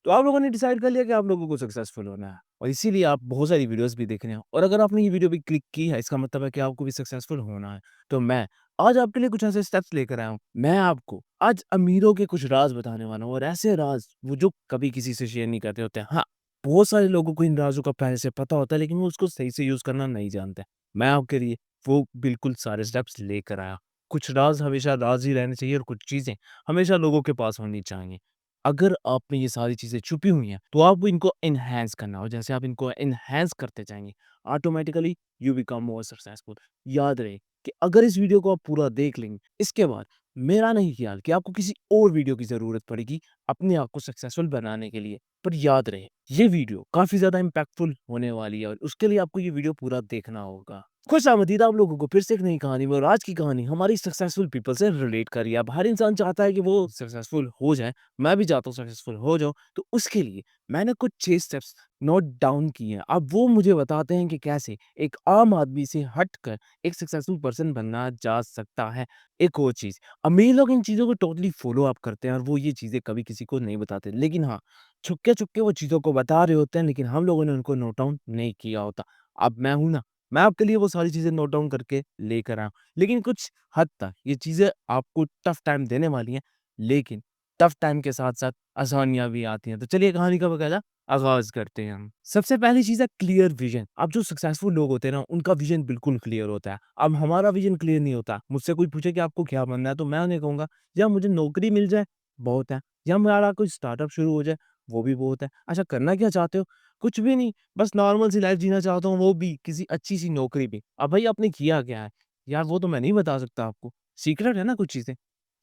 तो आप लोगों ने डिसाइड कर लिया कि आप लोगों को सक्सेसफुल होना है और इसीलिए आप बहुत सारी वीडियोस भी देख रहे हैं और अगर आपने ये वीडियो भी क्लिक की है इसका मतलब है कि आपको भी सक्सेसफुल होना है। तो मैं आज आपके लिए कुछ ऐसे स्टेप्स लेकर आया हूँ। मैं आपको आज अमीरों के कुछ राज़ बताने वाला हूँ और ऐसे राज़ वो जो कभी किसी से शेयर नहीं करते होते हैं। हाँ, बहुत सारे लोगों को इन राज़ों का पहले से पता होता है लेकिन वो उसको सही से यूज़ करना नहीं जानते। मैं आपके लिए वो बिल्कुल सारे स्टेप्स लेकर आया। कुछ राज़ हमेशा राज़ ही रहने चाहिए और कुछ चीज़ें हमेशा लोगों के पास होनी चाहिए। अगर आप में ये सारी चीज़ें छुपी हुई हैं, तो आपको इनको एनहांस करना और जैसे आप इनको एनहांस करते जाएँगे, automatically you become more successful. याद रहे कि अगर इस वीडियो को आप पूरा देख लेंगे, इसके बाद मेरा नहीं ख्याल कि आपको किसी और वीडियो की ज़रूरत पड़ेगी अपने आप को सक्सेसफुल बनाने के लिए। पर याद रहे, ये वीडियो काफ़ी ज़्यादा इम्पैक्टफुल होने वाली है और उसके लिए आपको ये वीडियो पूरा देखना होगा। खुशामदीद आप लोगों को फिर से एक नई कहानी में और आज की कहानी हमारी सक्सेसफुल पीपल से रिलेट कर रही है। अब हर इंसान चाहता है कि वो सक्सेसफुल हो जाए। मैं भी चाहता हूँ सक्सेसफुल हो जाऊँ, तो उसके लिए मैंने कुछ 6 स्टेप्स नोट डाउन किए हैं। अब वो मुझे बताते हैं कि कैसे एक आम आदमी से हटकर एक सक्सेसफुल पर्सन बनना जा सकता है। एक और चीज़, अमीर लोग इन चीज़ों को टोटली फ़ॉलो अप करते हैं और वो ये चीज़ें कभी किसी को नहीं बताते। लेकिन हाँ, छुपके-छुपके वो चीज़ों को बता रहे होते हैं, लेकिन हम लोगों ने उनको नोट डाउन नहीं किया होता। अब मैं हूँ ना, मैं आपके लिए वो सारी चीज़ें नोट डाउन करके लेकर आया हूँ। लेकिन कुछ हद तक ये चीज़ें आपको टफ़ टाइम देने वाली हैं, लेकिन टफ टाइम के साथ-साथ आसानियाँ भी आती हैं। तो चलिए कहानी का बकायदा आगाज़ करते हैं हम। सबसे पहली चीज़ है क्लियर विज़न। अब जो सक्सेसफुल लोग होते हैं ना, उनका विज़न बिल्कुल क्लियर होता है। अब हमारा विज़न क्लियर नहीं होता। मुझसे कोई पूछे कि आपको क्या बनना है? तो मैं उन्हें कहूँगा या मुझे नौकरी मिल जाए, बहुत है, या मेरा कोई स्टार्टअप शुरू हो जाए, वो भी बहुत है। अच्छा करना क्या चाहते हो? कुछ भी नहीं, बस नॉर्मल सी लाइफ़ जीना चाहता हूँ, वो भी किसी अच्छी-सी नौकरी में। अब भाई आपने किया क्या है? यार वो तो मैं नहीं बता सकता आपको। सीक्रेट है ना कुछ चीज़ें।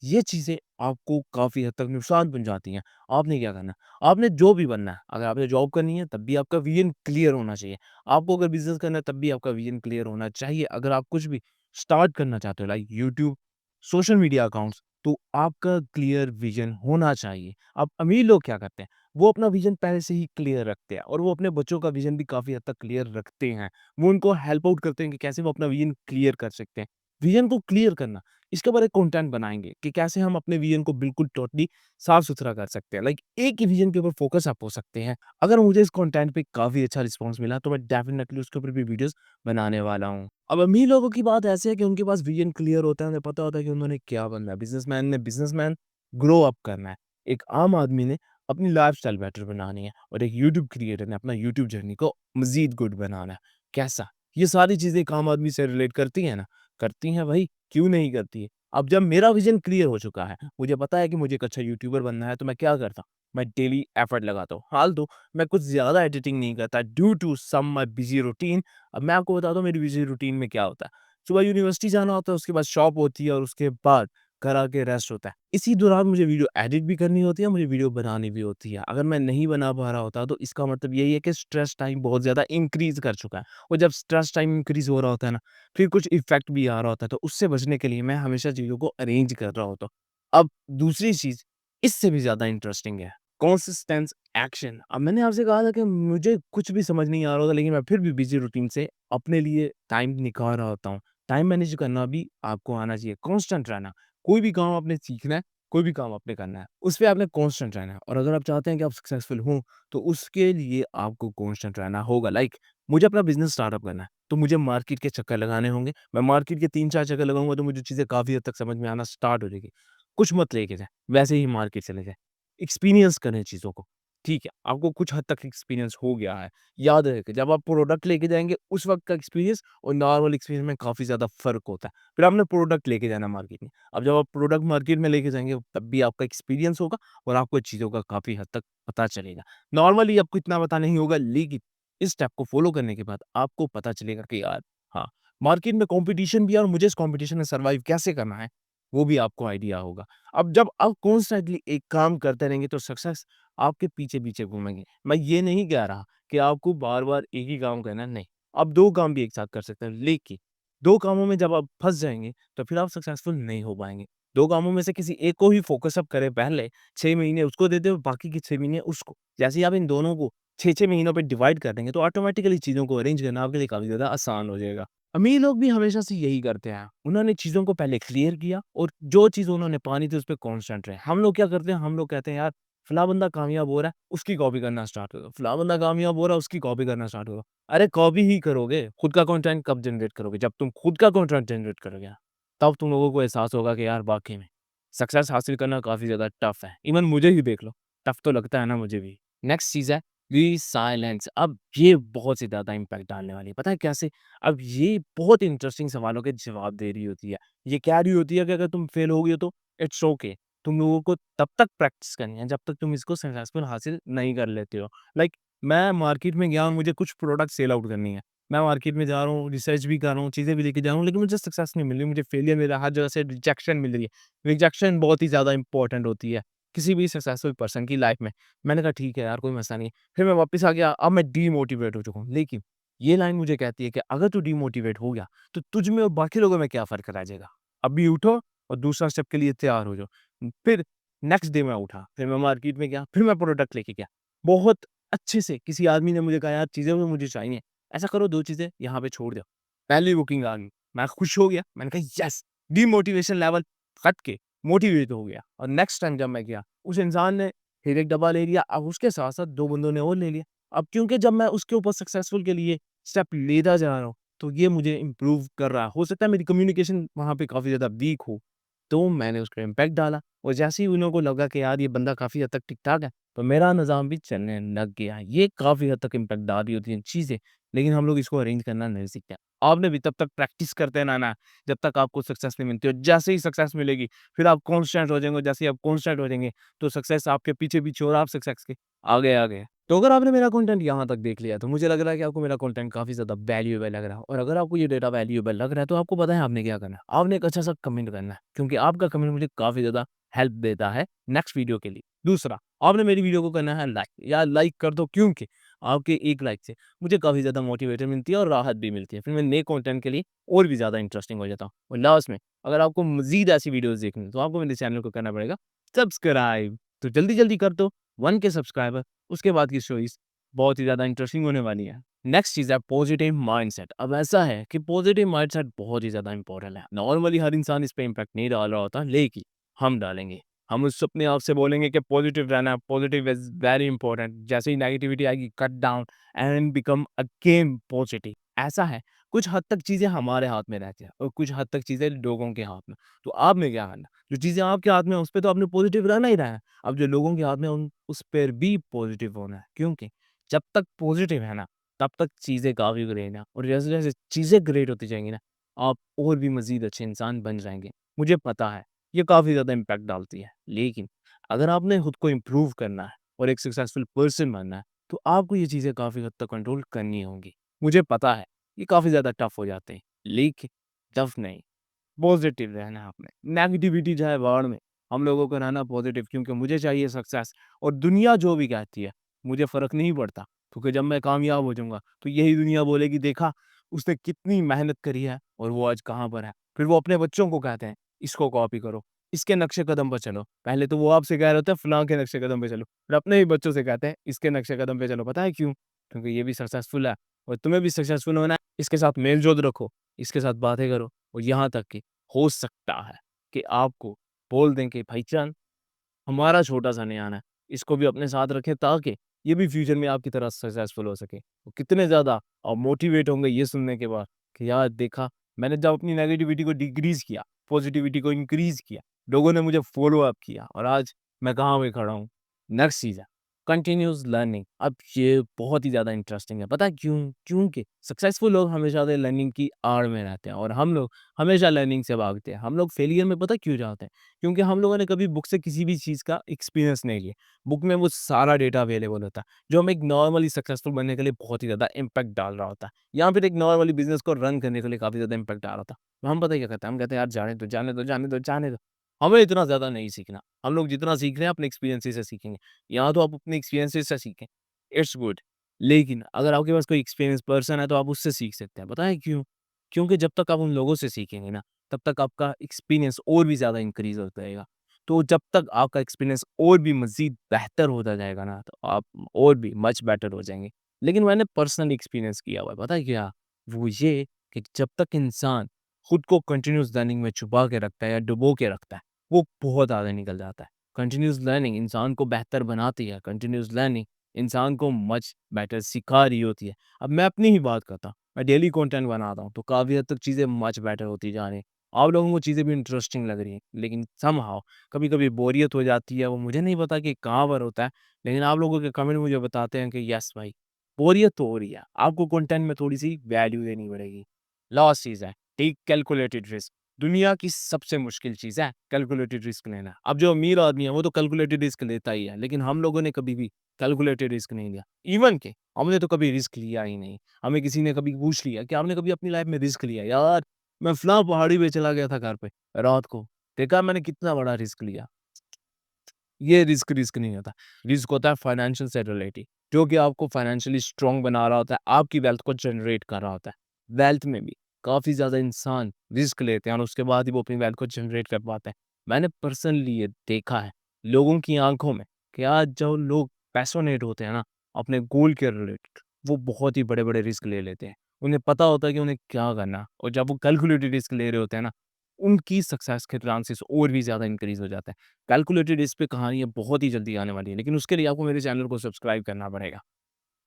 ये चीज़ें आपको काफ़ी हद तक नुकसान पहुँचाती हैं। आपने क्या करना है, आपने जो भी बनना है, अगर आपने जॉब करनी है तब भी आपका विज़न क्लियर होना चाहिए। आपको अगर बिज़नेस करना है तब भी आपका विज़न क्लियर होना चाहिए। अगर आप कुछ भी स्टार्ट करना चाहते हो like YouTube, social media accounts, तो आपका क्लियर विज़न होना चाहिए। अब अमीर लोग क्या करते हैं, वो अपना विज़न पहले से ही क्लियर रखते हैं और वो अपने बच्चों का विज़न भी काफ़ी हद तक क्लियर रखते हैं। वो उनको हेल्प आउट करते हैं कि कैसे वो अपना विज़न क्लियर कर सकते हैं। विज़न को क्लियर करना, इसके ऊपर एक कंटेंट बनाएँगे कि कैसे हम अपने विज़न को बिल्कुल टोटली साफ-सुथरा कर सकते हैं। लाइक एक ही विज़न के ऊपर फोकस आप हो सकते हैं। अगर मुझे इस कंटेंट पे काफ़ी अच्छा रिस्पॉन्स मिला तो मैं डेफिनिटली उसके ऊपर भी वीडियोज़ बनाने वाला हूँ। अब अमीर लोगों की बात ऐसे है कि उनके पास विज़न क्लियर होता है, उन्हें पता होता है कि उन्होंने क्या बनना है। बिज़नेसमैन ने बिज़नेसमैन ग्रो अप करना है। एक आम आदमी ने अपनी लाइफ़स्टाइल बेटर बनानी है और एक यूट्यूब क्रिएटर ने अपना यूट्यूब जर्नी को मज़ीद गुड बनाना है। कैसा? ये सारी चीज़ें एक आम आदमी से रिलेट करती हैं ना? करती हैं भाई, क्यों नहीं करती है? अब जब मेरा विज़न क्लियर हो चुका है, मुझे पता है कि मुझे एक अच्छा यूट्यूबर बनना है, तो मैं क्या करता हूँ? मैं डेली एफर्ट लगाता हूँ। हाल तो मैं कुछ ज़्यादा एडिटिंग नहीं करता due to some my busy routine. अब मैं आपको बताता हूँ मेरी बिज़ी रूटीन में क्या होता है। सुबह यूनिवर्सिटी जाना होता है, उसके बाद शॉप होती है और उसके बाद घर आके रेस्ट होता है। इसी दौरान मुझे वीडियो एडिट भी करनी होती है, मुझे वीडियो बनानी भी होती है। अगर मैं नहीं बना पा रहा होता, तो इसका मतलब यही है कि स्ट्रेस टाइम बहुत ज़्यादा इंक्रीज़ कर चुका है और जब स्ट्रेस टाइम इंक्रीज़ हो रहा होता है ना, फिर कुछ इफ़ेक्ट भी आ रहा होता है, तो उससे बचने के लिए मैं हमेशा चीज़ों को अरेंज कर रहा होता हूँ। अब दूसरी चीज़ इससे भी ज़्यादा इंटरेस्टिंग है, कंसिस्टेंस एक्शन। अब मैंने आपसे कहा था कि मुझे कुछ भी समझ नहीं आ रहा होता, लेकिन मैं फिर भी बिज़ी रूटीन से अपने लिए टाइम निकाल रहा होता हूँ। टाइम मैनेज करना भी आपको आना चाहिए, कांस्टेंट रहना। कोई भी काम आपने सीखना है, कोई भी काम आपने करना है, उस पे आपने कांस्टेंट रहना है और अगर आप चाहते हैं कि आप सक्सेसफुल हों, तो उसके लिए आपको कांस्टेंट रहना होगा। लाइक मुझे अपना बिज़नेस स्टार्टअप करना है, तो मुझे मार्केट के चक्कर लगाने होंगे। मैं मार्केट के 3-4 चक्कर लगाऊँगा तो मुझे चीज़ें काफ़ी हद तक समझ में आना स्टार्ट हो जाएगी। कुछ मत लेके जाएँ, वैसे ही मार्केट चले जाएँ। एक्सपीरियंस करें चीज़ों को, ठीक है? आपको कुछ हद तक एक्सपीरियंस हो गया है। याद रहे कि जब आप प्रोडक्ट लेके जाएँगे, उस वक़्त का एक्सपीरियंस और नॉर्मल एक्सपीरियंस में काफ़ी ज़्यादा फ़र्क होता है। फिर आपने प्रोडक्ट लेके जाना मार्केट में। अब जब आप प्रोडक्ट मार्केट में लेके जाएँगे, तब भी आपका एक्सपीरियंस होगा और आपको चीज़ों का काफ़ी हद तक पता चलेगा। नॉर्मली आपको इतना पता नहीं होगा, लेकिन इस स्टेप को फ़ॉलो करने के बाद आपको पता चलेगा कि यार हाँ, मार्केट में कॉम्पिटिशन भी है और मुझे इस कॉम्पिटिशन में सर्वाइव कैसे करना है, वो भी आपको आइडिया होगा। अब जब आप कॉन्स्टेंटली एक काम करते रहेंगे तो सक्सेस आपके पीछे-पीछे घूमेंगे। मैं ये नहीं कह रहा कि आपको बार-बार एक ही काम करना है, नहीं। आप 2 काम भी एक साथ कर सकते हैं, लेकिन 2 कामों में जब आप फँस जाएँगे, तो फिर आप सक्सेसफुल नहीं हो पाएँगे। 2 कामों में से किसी एक को ही फ़ोकस अप करें पहले, 6 महीने उसको दे दें और बाकी के 6 महीने उसको। जैसे ही आप इन दोनों को 6-6 महीनों पे डिवाइड कर देंगे, तो ऑटोमैटिकली चीज़ों को अरेंज करना आपके लिए काफ़ी ज़्यादा आसान हो जाएगा। अमीर लोग भी हमेशा से यही करते हैं। उन्होंने चीज़ों को पहले क्लियर किया और जो चीज़ उन्होंने पानी थी उस पे कांस्टेंट रहे। हम लोग क्या करते हैं, हम लोग कहते हैं यार फलाँ बंदा कामयाब हो रहा है, उसकी कॉपी करना स्टार्ट करो। फलाँ बंदा कामयाब हो रहा है, उसकी कॉपी करना स्टार्ट करो। अरे कॉपी ही करोगे, खुद का कंटेंट कब जनरेट करोगे? जब तुम खुद का कंटेंट जनरेट करोगे, तब तुम लोगों को एहसास होगा कि यार वाक़ई में सक्सेस हासिल करना काफ़ी ज़्यादा टफ़ है। इवन मुझे ही देख लो, टफ़ तो लगता है ना मुझे भी। नेक्स्ट चीज़ है साइलेंस। अब ये बहुत ही ज़्यादा इम्पैक्ट डालने वाली है, पता है कैसे? अब ये बहुत इंटरेस्टिंग सवालों के जवाब दे रही होती है। ये कह रही होती है कि अगर तुम फेल हो गए हो तो इट्स ओके। तुम लोगों को तब तक प्रैक्टिस करनी है जब तक तुम इसको सक्सेसफुल हासिल नहीं कर लेते हो। लाइक मैं मार्केट में गया हूँ, मुझे कुछ प्रोडक्ट सेल आउट करनी है। मैं मार्केट में जा रहा हूँ, रिसर्च भी कर रहा हूँ, चीज़ें भी लेके जा रहा हूँ, लेकिन मुझे सक्सेस नहीं मिल रही, मुझे फेलियर मिल रहा है, हर जगह से रिजेक्शन मिल रही है। रिजेक्शन बहुत ही ज़्यादा इंपॉर्टेंट होती है, किसी भी सक्सेसफुल पर्सन की लाइफ में। मैंने कहा ठीक है यार, कोई मसला नहीं। फिर मैं वापस आ गया, अब मैं डीमोटिवेट हो चुका हूँ। लेकिन ये लाइन मुझे कहती है कि अगर तू डीमोटिवेट हो गया, तो तुझ में और बाकी लोगों में क्या फ़र्क रह जाएगा? अभी उठो और दूसरा स्टेप के लिए तैयार हो जाओ। फिर नेक्स्ट डे मैं उठा, फिर मैं मार्केट में गया, फिर मैं प्रोडक्ट लेके गया। बहुत अच्छे से किसी आदमी ने मुझे कहा यार चीज़ें तो मुझे चाहिए। ऐसा करो 2 चीज़ें यहाँ पे छोड़ दो। पहली बुकिंग आ गई, मैं खुश हो गया, मैंने कहा यस! डीमोटिवेशन लेवल कट के मोटिवेट हो गया और नेक्स्ट टाइम जब मैं गया, उस इंसान ने फिर एक डब्बा ले लिया, अब उसके साथ-साथ 2 बंदों ने और ले लिया। अब क्योंकि जब मैं उसके ऊपर सक्सेसफुल के लिए स्टेप लेता जा रहा हूँ, तो ये मुझे इम्प्रूव कर रहा है। हो सकता है मेरी कम्युनिकेशन वहाँ पे काफ़ी ज़्यादा वीक हो, तो मैंने उसका इम्पैक्ट डाला और जैसे ही उन लोगों को लगा कि यार ये बंदा काफ़ी हद तक ठीक-ठाक है, तो मेरा निज़ाम भी चलने लग गया। ये काफ़ी हद तक इम्पैक्ट डाल रही होती हैं चीज़ें, लेकिन हम लोग इसको अरेंज करना नहीं सीखते। आपने भी तब तक प्रैक्टिस करते रहना है, जब तक आपको सक्सेस नहीं मिलती और जैसे ही सक्सेस मिलेगी, फिर आप कांस्टेंट हो जाएँगे, जैसे ही आप कांस्टेंट हो जाएँगे, तो सक्सेस आपके पीछे-पीछे और आप सक्सेस के आगे-आगे। तो अगर आपने मेरा कंटेंट यहाँ तक देख लिया, तो मुझे लग रहा है कि आपको मेरा कंटेंट काफ़ी ज़्यादा वैल्यूएबल लग रहा है और अगर आपको ये डेटा वैल्यूएबल लग रहा है, तो आपको पता है आपने क्या करना है। आपने एक अच्छा-सा कमेंट करना है, क्योंकि आपका कमेंट मुझे काफ़ी ज़्यादा हेल्प देता है नेक्स्ट वीडियो के लिए। दूसरा, आपने मेरी वीडियो को करना है लाइक या लाइक कर दो क्योंकि आपके एक लाइक से मुझे काफ़ी ज़्यादा मोटिवेशन मिलती है और राहत भी मिलती है। फिर मैं नए कंटेंट के लिए और भी ज़्यादा इंटरेस्टिंग हो जाता हूँ। और लास्ट में, अगर आपको मज़ीद ऐसी वीडियोज़ देखनी है, तो आपको मेरे चैनल को करना पड़ेगा सब्सक्राइब। तो जल्दी-जल्दी कर दो 1 के सब्सक्राइबर, उसके बाद की स्टोरीज़ बहुत ही ज़्यादा इंटरेस्टिंग होने वाली है। नेक्स्ट चीज़ है पॉजिटिव माइंडसेट। अब ऐसा है कि पॉजिटिव माइंडसेट बहुत ही ज़्यादा इंपॉर्टेंट है। नॉर्मली हर इंसान इस पे इम्पैक्ट नहीं डाल रहा होता, लेकिन हम डालेंगे। हम उस अपने आप से बोलेंगे कि पॉजिटिव रहना, पॉजिटिव इज़ वेरी इंपॉर्टेंट। जैसे ही नेगेटिविटी आएगी, cut down and become again positive. ऐसा है, कुछ हद तक चीज़ें हमारे हाथ में रहती हैं और कुछ हद तक चीज़ें लोगों के हाथ में। तो आपने क्या करना, जो चीज़ें आपके हाथ में हैं, उस पे तो आपने पॉजिटिव रहना ही रहना है। अब जो लोगों के हाथ में है, उन उस पर भी पॉजिटिव होना है, क्योंकि जब तक पॉजिटिव है ना, तब तक चीज़ें काफ़ी ग्रेट हैं और जैसे-जैसे चीज़ें ग्रेट होती जाएँगी ना, आप और भी मज़ीद अच्छे इंसान बन जाएँगे। मुझे पता है, ये काफ़ी ज़्यादा इम्पैक्ट डालती है, लेकिन अगर आपने खुद को इम्प्रूव करना है और एक सक्सेसफुल पर्सन बनना है, तो आपको ये चीज़ें काफ़ी हद तक कंट्रोल करनी होंगी। मुझे पता है, ये काफ़ी ज़्यादा टफ़ हो जाते हैं, लेकिन टफ़ नहीं, पॉज़िटिव रहना है आपने। नेगेटिविटी जाए भाड़ में, हम लोगों को रहना पॉज़िटिव क्योंकि मुझे चाहिए सक्सेस और दुनिया जो भी कहती है, मुझे फ़र्क नहीं पड़ता क्योंकि जब मैं कामयाब हो जाऊँगा, तो यही दुनिया बोलेगी देखा उसने कितनी मेहनत करी है और वो आज कहाँ पर है। फिर वो अपने बच्चों को कहते हैं, इसको कॉपी करो, इसके नक्शे कदम पर चलो। पहले तो वो आपसे कह रहे होते हैं फलाँ के नक्शे कदम पे चलो, फिर अपने ही बच्चों से कहते हैं इसके नक्शे कदम पे चलो। पता है क्यों? क्योंकि ये भी सक्सेसफुल है और तुम्हें भी सक्सेसफुल होना है, इसके साथ मेल-जोल रखो, इसके साथ बातें करो और यहाँ तक कि हो सकता है कि आपको बोल दें कि भाईजान हमारा छोटा-सा न्यान है, इसको भी अपने साथ रखें ताकि ये भी फ्यूचर में आपकी तरह सक्सेसफुल हो सके। तो कितने ज़्यादा आप मोटिवेट होंगे ये सुनने के बाद कि यार देखा मैंने जब अपनी नेगेटिविटी को डिक्रीज़ किया, पॉजिटिविटी को इंक्रीज़ किया, लोगों ने मुझे फ़ॉलो अप किया और आज मैं कहाँ पे खड़ा हूँ। नेक्स्ट चीज़ है कंटिन्यूअस लर्निंग। अब ये बहुत ही ज़्यादा इंटरेस्टिंग है। पता है क्यों? क्योंकि सक्सेसफुल लोग हमेशा से लर्निंग की आड़ में रहते हैं और हम लोग हमेशा लर्निंग से भागते हैं। हम लोग फेलियर में पता क्यों जाते हैं? क्योंकि हम लोगों ने कभी बुक से किसी भी चीज़ का एक्सपीरियंस नहीं लिया। बुक में वो सारा डेटा अवेलेबल होता है, जो हमें एक नॉर्मली सक्सेसफुल बनने के लिए बहुत ही ज़्यादा इम्पैक्ट डाल रहा होता है। या फिर एक नॉर्मली बिज़नेस को रन करने के लिए काफ़ी ज़्यादा इम्पैक्ट डाल रहा था। तो हम पता है क्या करते हैं? हम कहते हैं यार जाने दो, जाने दो, जाने दो, जाने दो। हमें इतना ज़्यादा नहीं सीखना। हम लोग जितना सीख रहे हैं अपने एक्सपीरियंसेस से सीखेंगे। या तो आप अपने एक्सपीरियंसेस से सीखें, इट्स गुड। लेकिन अगर आपके पास कोई एक्सपीरियंस पर्सन है तो आप उससे सीख सकते हैं। पता है क्यों? क्योंकि जब तक आप उन लोगों से सीखेंगे ना, तब तक आपका एक्सपीरियंस और भी ज़्यादा इंक्रीज़ होता जाएगा। तो जब तक आपका एक्सपीरियंस और भी मज़ीद बेहतर होता जाएगा ना, तो आप और भी मच बेटर हो जाएँगे। लेकिन मैंने पर्सनल एक्सपीरियंस किया हुआ है, पता है क्या? वो ये कि जब तक इंसान खुद को कंटीन्यूअस लर्निंग में छुपा के रखता है या डुबो के रखता है, वो बहुत आगे निकल जाता है। कंटिन्यूअस लर्निंग इंसान को बेहतर बनाती है, कंटिन्यूअस लर्निंग इंसान को मच बेटर सिखा रही होती है। अब मैं अपनी ही बात करता हूँ, मैं डेली कंटेंट बनाता हूँ, तो काफ़ी हद तक चीज़ें मच बेटर होती जा रही हैं। आप लोगों को चीज़ें भी इंटरेस्टिंग लग रही हैं, लेकिन समहाउ कभी-कभी बोरियत हो जाती है, वो मुझे नहीं पता कि कहाँ पर होता है, लेकिन आप लोगों के कमेंट मुझे बताते हैं कि यस भाई, बोरियत तो हो रही है, आपको कंटेंट में थोड़ी-सी वैल्यू देनी पड़ेगी। लॉस चीज़ है, टेक कैलकुलेटेड रिस्क। दुनिया की सबसे मुश्किल चीज़ है कैलकुलेटेड रिस्क लेना। अब जो अमीर आदमी है वो तो कैलकुलेटेड रिस्क लेता ही है, लेकिन हम लोगों ने कभी भी कैलकुलेटेड रिस्क नहीं लिया। इवन कि हमने तो कभी रिस्क लिया ही नहीं। हमें किसी ने कभी पूछ लिया कि आपने कभी अपनी लाइफ में रिस्क लिया? यार, मैं फलाँ पहाड़ी पे चला गया था घर पे रात को, देखा मैंने कितना बड़ा रिस्क लिया। ये रिस्क नहीं होता। रिस्क होता है फाइनेंशियल स्टेबिलिटी, जो कि आपको फाइनेंशियली स्ट्रॉन्ग बना रहा होता है, आपकी वेल्थ को जनरेट कर रहा होता है। वेल्थ में भी काफ़ी ज़्यादा इंसान रिस्क लेते हैं और उसके बाद ही वो अपनी वेल्थ को जनरेट कर पाते हैं। मैंने पर्सनली ये देखा है लोगों की आँखों में कि आज जो लोग पैशनेट होते हैं ना, अपने गोल के रिलेटेड, वो बहुत ही बड़े-बड़े रिस्क ले लेते हैं। उन्हें पता होता है कि उन्हें क्या करना है और जब वो कैलकुलेटेड रिस्क ले रहे होते हैं ना, उनकी सक्सेस के चांसेस और भी ज़्यादा इंक्रीज़ हो जाते हैं। कैलकुलेटेड इस पे कहानियाँ बहुत ही जल्दी आने वाली है, लेकिन उसके लिए आपको मेरे चैनल को सब्सक्राइब करना पड़ेगा।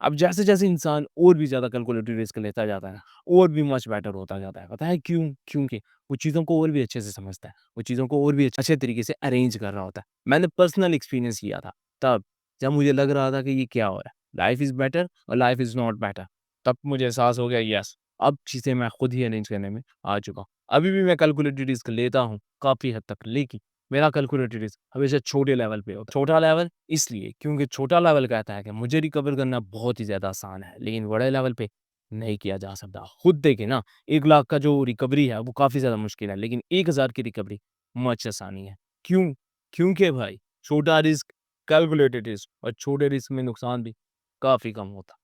अब जैसे-जैसे इंसान और भी ज़्यादा कैलकुलेटेड रिस्क लेता जाता है ना, और भी मच बेटर होता जाता है। पता है क्यों? क्योंकि वो चीज़ों को और भी अच्छे से समझता है। वो चीज़ों को और भी अच्छे तरीके से अरेंज कर रहा होता है। मैंने पर्सनल एक्सपीरियंस किया था तब, जब मुझे लग रहा था कि ये क्या हो रहा है? लाइफ इज़ बेटर और लाइफ इज़ नॉट बेटर। तब मुझे एहसास हो गया यस, अब चीज़ें मैं खुद ही अरेंज करने में आ चुका हूँ। अभी भी मैं कैलकुलेटेड रिस्क लेता हूँ काफ़ी हद तक, लेकिन मेरा कैलकुलेटेड रिस्क हमेशा छोटे लेवल पे होता है। छोटा लेवल इसलिए क्योंकि छोटा लेवल कहता है कि मुझे रिकवर करना बहुत ही ज़्यादा आसान है, लेकिन बड़े लेवल पे नहीं किया जा सकता। खुद देखें ना, 1 लाख का जो रिकवरी है वो काफ़ी ज़्यादा मुश्किल है, लेकिन 1000 की रिकवरी मच आसानी है। क्यों? क्योंकि भाई छोटा रिस्क, कैलकुलेटेड रिस्क और छोटे रिस्क में नुकसान भी काफ़ी कम होता है।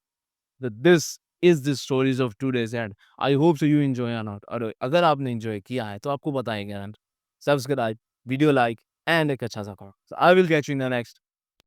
तो this is the stories of today's and I hope so you enjoy a lot और अगर आपने एन्जॉय किया है तो आपको बताएँ सब्सक्राइब, वीडियो लाइक एंड एक अच्छा-सा comment. So I will catch you in the next